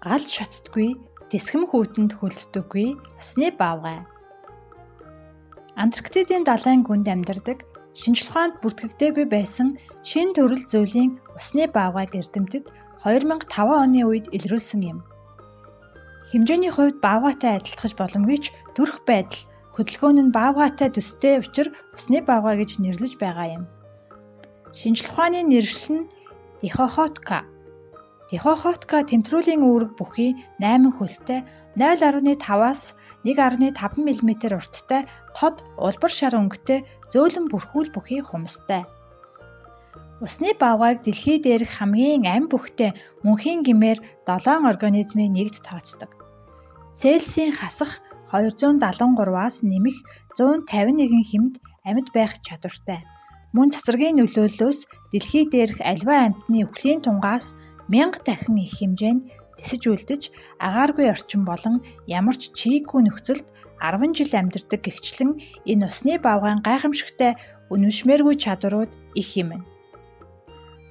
галж шатдаггүй, тэсхэм хүүтэнд хөлддөггүй усны баавгай. Антарктидын далайн гүнд амьдардаг, шинжлэх ухаанд бүртгэгдээгүй байсан шинэ төрөл зүйлийн усны баавгайг эрдэмтэд 2005 оны үед илрүүлсэн юм. Хэмжээний хувьд баавгайтай адилтгаж боломгүй ч төрх байдал хөдөлгөөн нь баавгайтай төстэй учир усны баавгай гэж нэрлэж байгаа юм. Шинжлэх ухааны нэршил нь Дихохотка. Дихохотка тэмтрүүлийн үүрэг бүхий 8 хөлтэй 0.5-аас 1.5 мм урттай тод улбар шар өнгөтэй зөөлөн бүрхүүл бүхий хумстай. Усны баавгайг дэлхий дээрх хамгийн ам бүхтэй мөнхийн гэмээр 7 организмын нэгд тооцдог. Цельсийн хасах 273-аас нэмэх 151 хэмэд амьд байх чадвартай. Мөн цацрагийн нөлөөллөөс дэлхий дээрх аливаа амьтны үхлийн тунгаас 1000 дахин их хэмжээнд тисэж үлдэж агааргүй орчин болон ямар ч чийггүй нөхцөлд 10 жил амьдардаг гэгчлэн энэ усны баавгайн гайхамшигтай үнэмшмээргүй чадварууд их юм.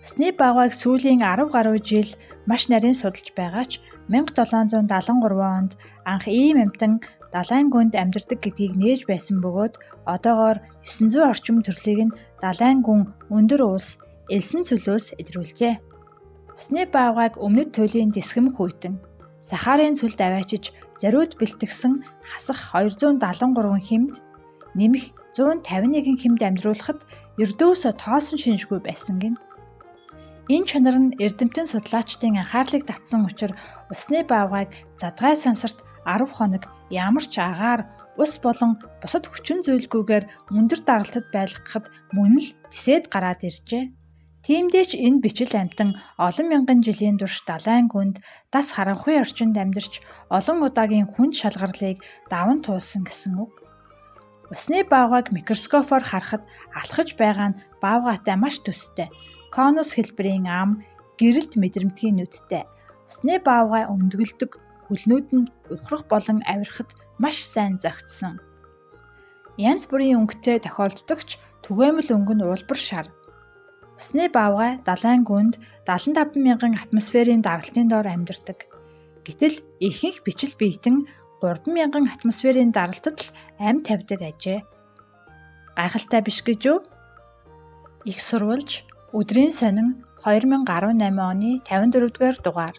Усны баавгайг сүүлийн 10 гаруй жил маш нарийн судалж байгаа ч 1773 онд анх ийм амьтан далайн гүнд амьдардаг гэдгийг нээж байсан бөгөөд одоогоор 900 орчим төрлийг нь далайн гүн өндөр улс элсэн цөлөөс илрүүлжээ. Усны баавгайг өмнөд туйлын тэсхэм хүйтэн, Сахарын цөлд аваачиж зориуд бэлтгэсэн хасах 273 хэмд нэмэх 151 хэмд амьдруулахад ердөөсөө тоосон шинжгүй байсан гин. Энэ чанар нь эрдэмтэн судлаачдын анхаарлыг татсан учраас усны баавгайг задгай сансарт 10 хоног ямар ч агаар, ус болон бусад хүчин зүйлгүйгээр өндөр даралтад байлгахад мөн л тисээд гараад иржээ. Тиймдээ ч энэ бичил амьтан олон мянган жилийн турш далайн гүнд дас харанхуй орчинд амьдарч олон удаагийн хүнд шалгарлыг даван туулсан гэсэн үг. Усны баавгайг микроскопоор харахад алхаж байгаа нь баавгайтай маш төстэй. Конус хэлбэрийн ам, гэрэлт мэдрэмтгий нүдтэй. Усны баавгай өмдгөлдөг, хөлнүүд нь ухрах болон авирахад маш сайн зохицсон. Янз бүрийн өнгөтэй тохиолддогч түгээмэл өнгө нь улбар шар. Усны баавгай далайн гүнд 75,000 атмосферын даралтын доор амьдардаг. Гэтэл ихэнх бичил биетэн 3,000 атмосферын даралтад л амьд тавьдаг ажээ. Гайхалтай биш гэж үү? Их сурвалж Өдрийн сонин 2018 оны 54-р дугаар.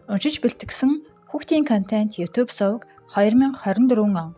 Уншиж бэлтгэсэн хүүхдийн контент YouTube суваг 2024 он.